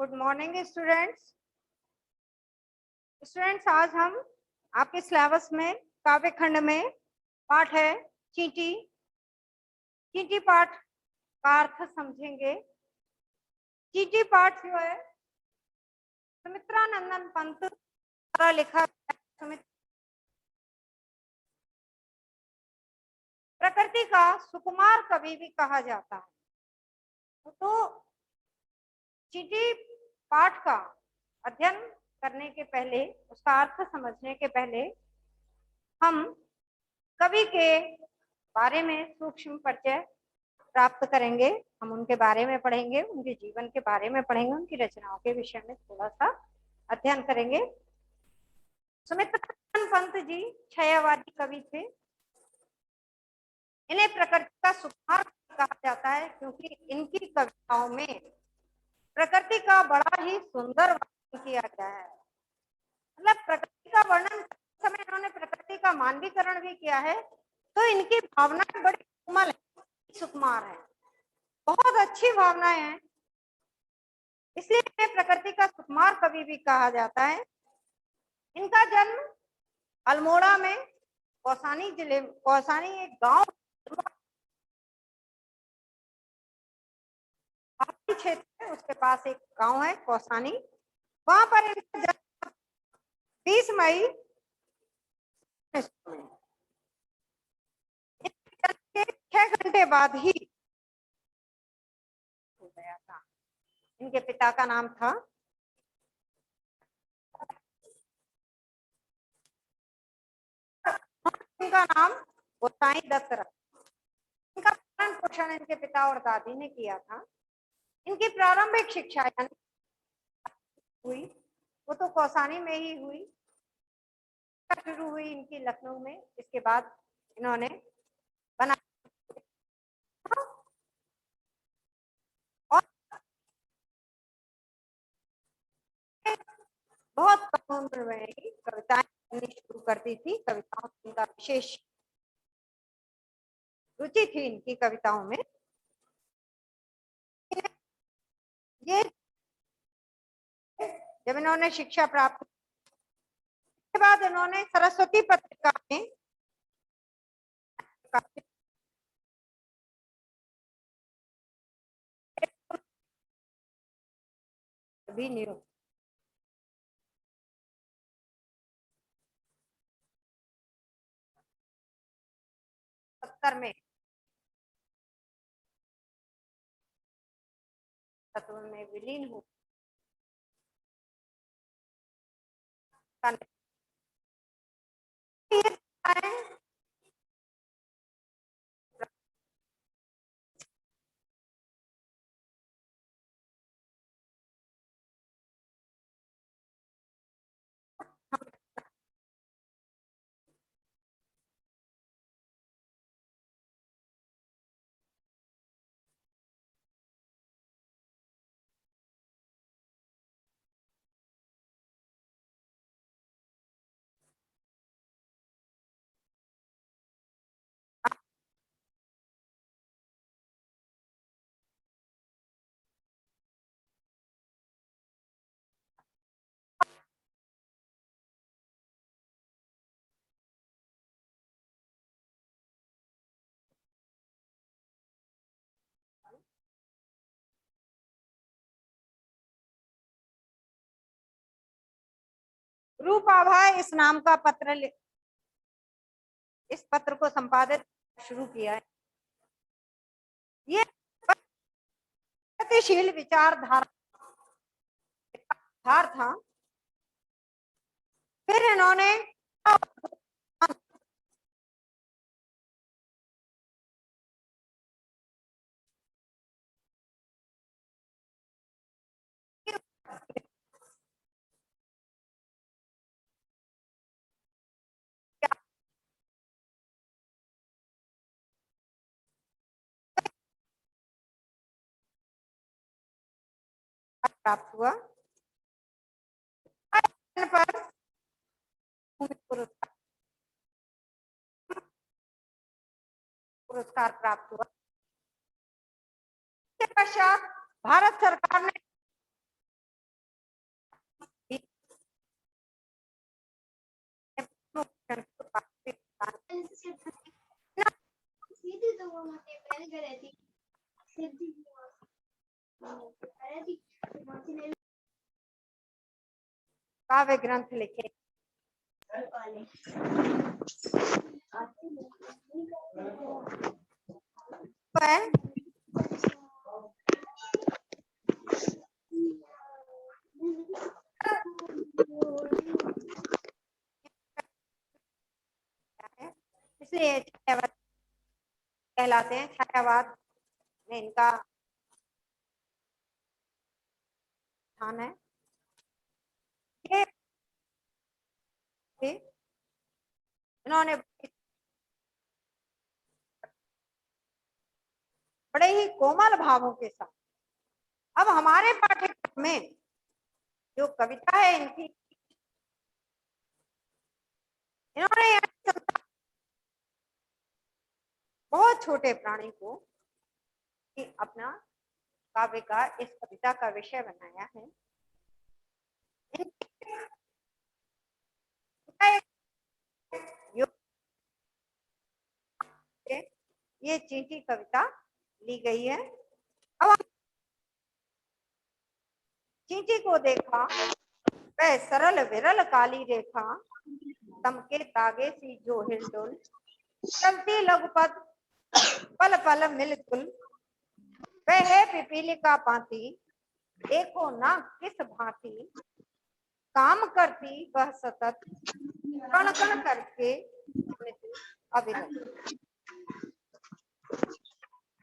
Good morning students. आज हम आपके सिलेबस में काव्य खंड में पाठ है चींटी। चींटी पाठ का अर्थ समझेंगे। चींटी पाठ जो है सुमित्रा नंदन पंत द्वारा लिखा गया है। प्रकृति का सुकुमार कवि भी कहा जाता है। तो चींटी पाठ का अध्ययन करने के पहले, उसका अर्थ समझने के पहले हम कवि के बारे में सूक्ष्म परिचय प्राप्त करेंगे। हम उनके बारे में पढ़ेंगे, उनके जीवन के बारे में पढ़ेंगे, उनकी रचनाओं के विषय में थोड़ा सा अध्ययन करेंगे। सुमित्रा पंत जी छायावादी कवि थे। इन्हें प्रकृति का सुकुमार कहा जाता है क्योंकि इनकी कविताओं में प्रकृति का बड़ा ही सुंदर वर्णन किया गया है। मतलब प्रकृति का वर्णन करते समय इन्होंने प्रकृति का मानवीकरण भी किया है। तो इनकी भावनाएं बड़ी कोमल है, सुकुमार है, बहुत अच्छी भावनाएं हैं, इसलिए इन्हें प्रकृति का सुकुमार कवि भी कहा जाता है। इनका जन्म अल्मोड़ा में कौसानी जिले, कौसानी एक गांव पहाड़ी क्षेत्र है, उसके पास एक गांव है कौसानी। वहां पर इनका जन्म 20 मई 6 घंटे बाद ही हो गया था। इनके पिता का नाम था इनका नाम गोसाई दत्त रत्न। इनका पालन पोषण इनके पिता और दादी ने किया था। इनकी प्रारंभिक शिक्षा यानी हुई वो तो कौसानी में ही हुई, शुरू हुई इनकी लखनऊ में। इसके बाद इन्होंने बना और बहुत कम उम्र में ही कविताएं लिखनी शुरू कर दी थी। कविताओं में इनका विशेष रुचि थी। इनकी कविताओं में ये जब इन्होंने शिक्षा प्राप्त के बाद इन्होंने सरस्वती पत्रिका में भी नियुक्त में तत्व में विलीन हो रूपाभा इस नाम का पत्र इस पत्र को संपादित शुरू किया है। ये गतिशील विचारधारा था। फिर इन्होंने प्राप्त हुआ पर पुरस्कार प्राप्त हुआ। इसके पश्चात भारत सरकार ने काव्य ग्रंथ लिखे है इसलिए छायावाद कहलाते हैं। छायावाद में इनका स्थान है। ये इन्होंने बड़े ही कोमल भावों के साथ अब हमारे पाठ्यक्रम में जो कविता है इनकी, इन्होंने बहुत छोटे प्राणी को अपना काव्य का इस कविता का विषय बनाया है। ये चींटी कविता ली गई है। अब चींटी को देखा वह सरल विरल काली रेखा, तमके तागे सी जो हिलडुल, चलती लघुपथ पल पल मिलजुल, वह है पिपीलिका पाती, देखो ना किस भांति, काम करती वह सतत, कण कण करके अविरत।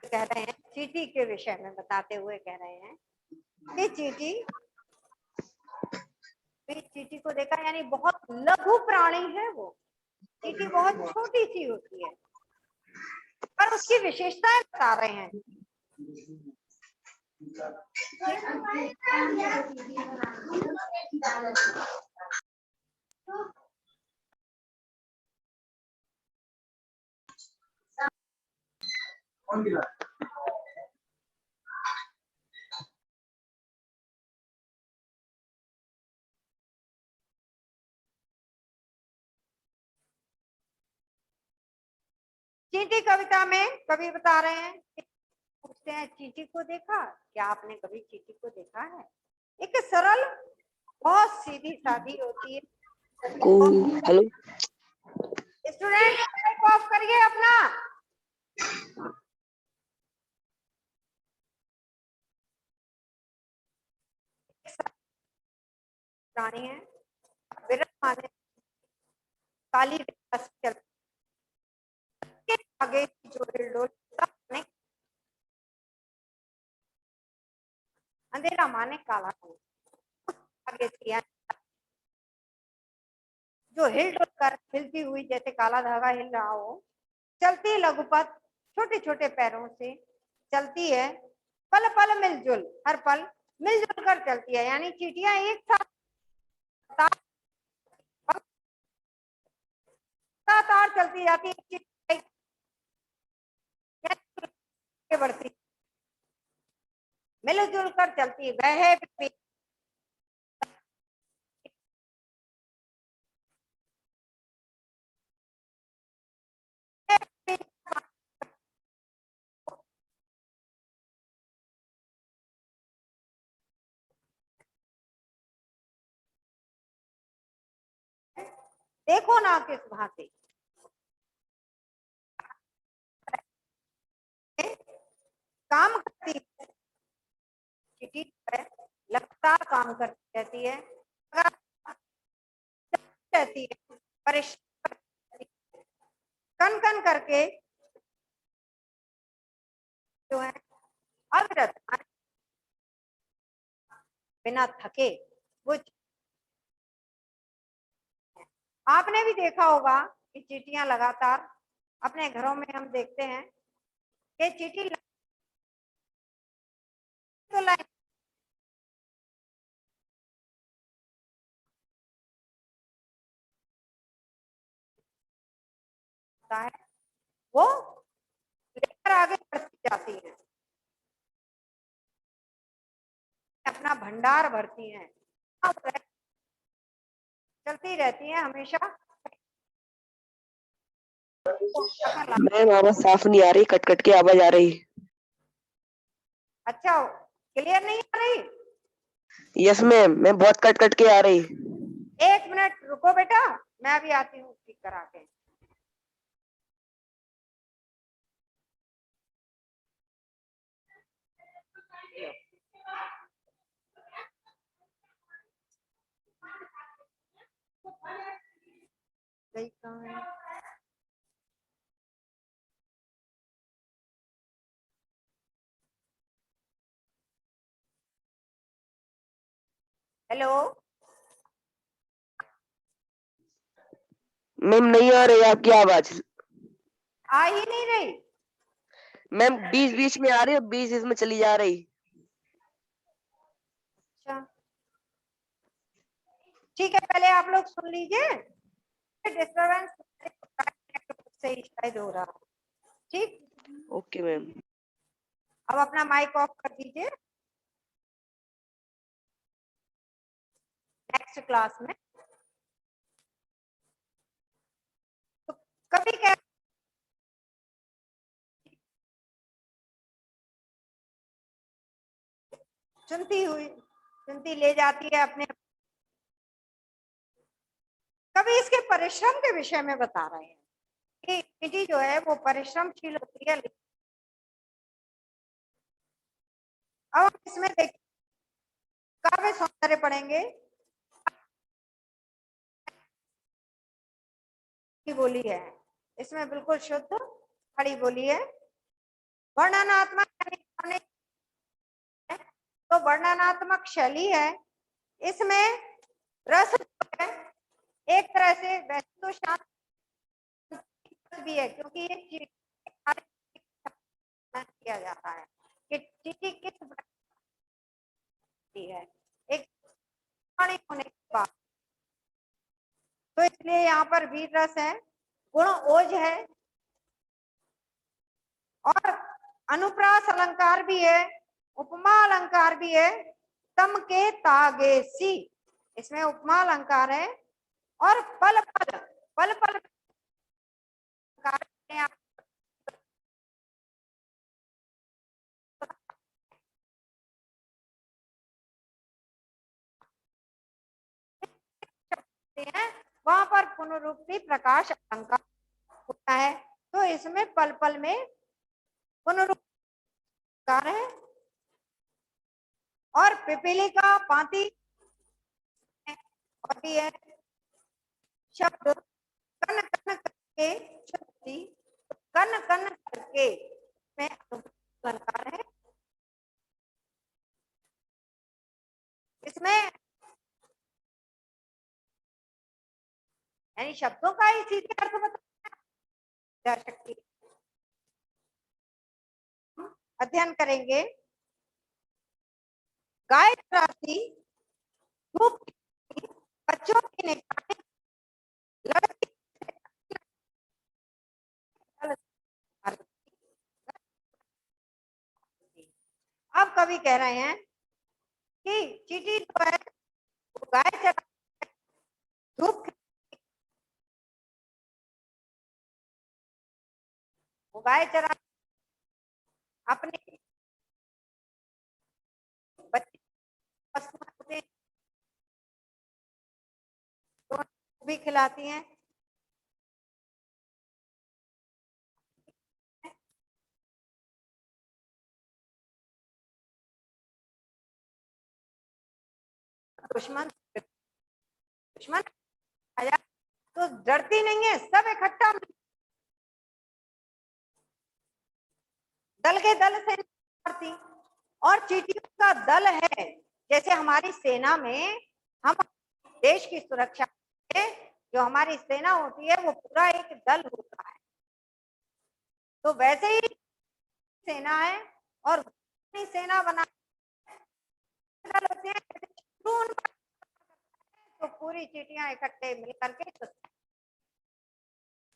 कह रहे हैं चींटी के विषय में बताते हुए कह रहे हैं कि चींटी को देखा यानी बहुत लघु प्राणी है वो। चींटी बहुत छोटी सी होती है पर उसकी विशेषताएं बता रहे हैं। चींटी कविता में कवि बता रहे हैं, पूछते हैं चींटी को देखा, क्या आपने कभी चींटी को देखा है? एक सरल बहुत सीधी सादी होती है। हेलो स्टूडेंट माइक ऑफ करिए अपना। प्राणी है विरल माने काली चल आगे जो हिलडोल, अंधेरा माने काला आगे जो हिलडोल कर हिलती हुई जैसे काला धागा हिल रहा हो, चलती लघुपथ छोटे छोटे पैरों से चलती है, पल पल मिलजुल हर पल मिलजुल कर चलती है। यानी चींटियां एक साथ लगातार चलती जाती है, बढ़ती मिलजुल कर चलती है। वह देखो ना किस भांति काम करती है, चींटी लगातार काम करती रहती है, रहती है, परेशान कन कन करके जो है अविरत बिना थके वो। आपने भी देखा होगा कि चींटियां लगातार अपने घरों में हम देखते हैं कि चींटी तो लाइन है वो लेकर आगे बढ़ती जाती है, अपना भंडार भरती हैं, चलती रहती है हमेशा। मैम आवाज साफ नहीं आ रही, कट कट के आवाज आ रही। अच्छा, क्लियर नहीं आ रही? यस मैम बहुत कट कट के आ रही। 1 मिनट रुको बेटा, मैं भी आती हूँ ठीक करा के। गई कहाँ है? हेलो, मैम नहीं आ रही आपकी आवाज। आ ही नहीं रही। मैम बीच बीच में आ रही है, बीच इसमें चली जा रही। अच्छा ठीक है, पहले आप लोग सुन लीजिए, डिस्टरबेंस से ही शायद हो रहा है। ठीक, ओके मैम। अब अपना माइक ऑफ कर दीजिए। नेक्स्ट क्लास में तो कभी कह चुनती ले जाती है अपने, कभी इसके परिश्रम के विषय में बता रहे हैं कि चींटी जो है वो परिश्रमशील होती है। अब हम इसमें देखिए काव्य सौंदर्य पढ़ेंगे की बोली है, इसमें बिल्कुल शुद्ध खड़ी बोली है। वर्णनात्मक तो वर्णनात्मक शैली है, इसमें रस है एक तरह से, वैसे तो शांत भी है क्योंकि ये किया जाता है कि चींटी किस है एक पानी होने के बाद, तो इसलिए यहाँ पर वीर रस है, गुण ओज है और अनुप्रास अलंकार भी है, उपमा अलंकार भी है। तम के तागे सी, इसमें उपमा अलंकार है और पल पल पल पल हैं वहां पर पुनरुक्ति प्रकाश अलंकार होता है, तो इसमें पल पल में पुनरुक्ति है। और पिपीलिका पाती होती है, शब्द कन कन करके छुट्टी, कन कन करके में अलंकार है। इसमें यानी शब्दों का ही सीधे अर्थ बताया जा सकती, अध्ययन करेंगे। गाय चराती, धूप बच्चों की निगरानी, लड़की अब कवि कह रहे हैं कि चींटी जो है वो गाय चराती, धूप वो गाय चरा अपने बच्चे होते हैं तो भी खिलाती हैं। दुश्मन दुश्मन आया तो डरती नहीं है, सब इकट्ठा दल के दल से करती। और चींटियों का दल है, जैसे हमारी सेना में हम देश की सुरक्षा में जो हमारी सेना होती है वो पूरा एक दल होता है, तो वैसे ही सेना है और सेना बना दल होते हैं। तो पूरी चींटियां इकट्ठे मिलकर के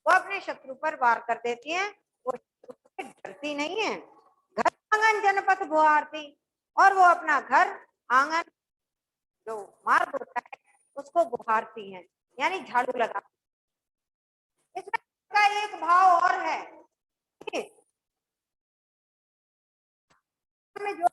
वो अपने शत्रु पर वार कर देती हैं, वो डरती नहीं है। घर आंगन जनपथ बुहारती, और वो अपना घर आंगन जो मार्ग होता है उसको बुहारती हैं, यानी झाड़ू लगा। इसमें का एक भाव और है, में जो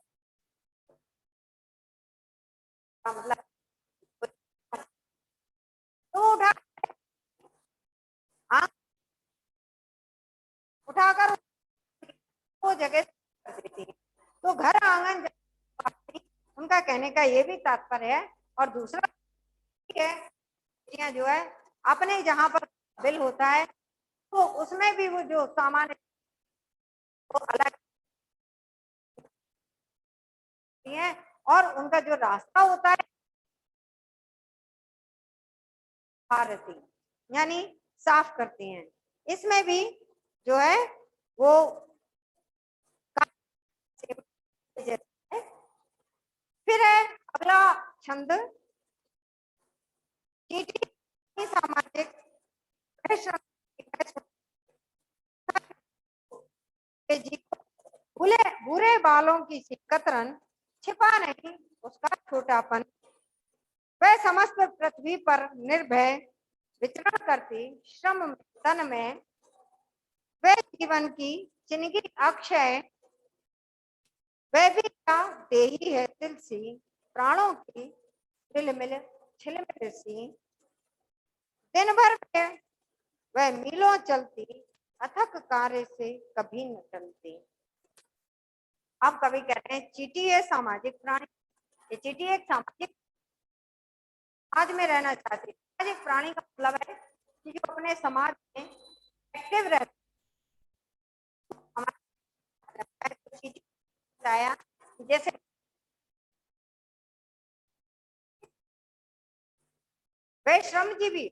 उठाकर वो जगह कर देती है। तो घर आंगन उनका कहने का ये भी तात्पर्य है। और दूसरा है जो है अपने जहां पर बिल होता है तो उसमें भी वो जो सामान वो अलग है और उनका जो रास्ता होता है भारती यानी साफ करती हैं। इसमें भी जो है वो फिर है अगला छंद चींटी सामाजिक बुरे बुरे बालों की सी कतरन छिपा नहीं उसका छोटापन। वह समस्त पृथ्वी पर निर्भय विचरण करती श्रम तन में वह जीवन की जिंदगी अक्षय वह भी क्या देही है तिल सी प्राणों की तिलमिल छिलमिल सी। दिन भर में वह मीलों चलती अथक कार्य से कभी न टलती। अब कवि कहते हैं चींटी है सामाजिक प्राणी। ये चींटी एक सामाजिक समाज में रहना चाहती है। सामाजिक प्राणी का मतलब है कि जो अपने समाज में एक्टिव रहता है। जैसे वे श्रमजीवी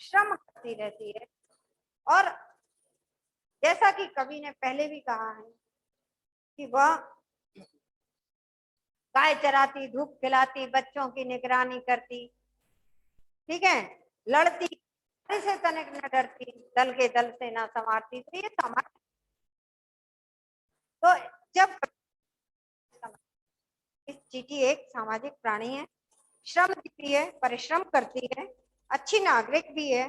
श्रम करती रहती है। और जैसा कि कवि ने पहले भी कहा है कि वह गाय चराती धूप खिलाती बच्चों की निगरानी करती, ठीक है, लड़ती से तनिक न डरती दल के दल से ना संवारती। तो ये समाज तो जब इस चींटी एक सामाजिक प्राणी है, श्रमजीवी है, परिश्रम करती है, अच्छी नागरिक भी है।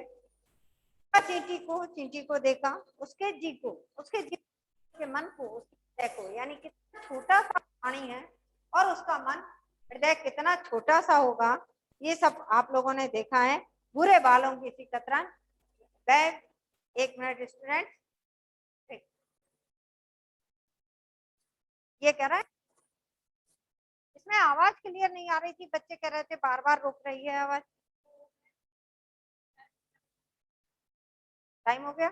चींटी को देखा उसके जी को उसके जी के मन को उसके हृदय को यानी कितना छोटा सा प्राणी है और उसका मन हृदय कितना छोटा सा होगा ये सब आप लोगों ने देखा है। बुरे बालों की सी कतरन बैग एक मिनट स्टूडेंट ये कह रहा है इसमें आवाज क्लियर नहीं आ रही थी। बच्चे कह रहे थे बार बार रुक रही है आवाज। टाइम हो गया।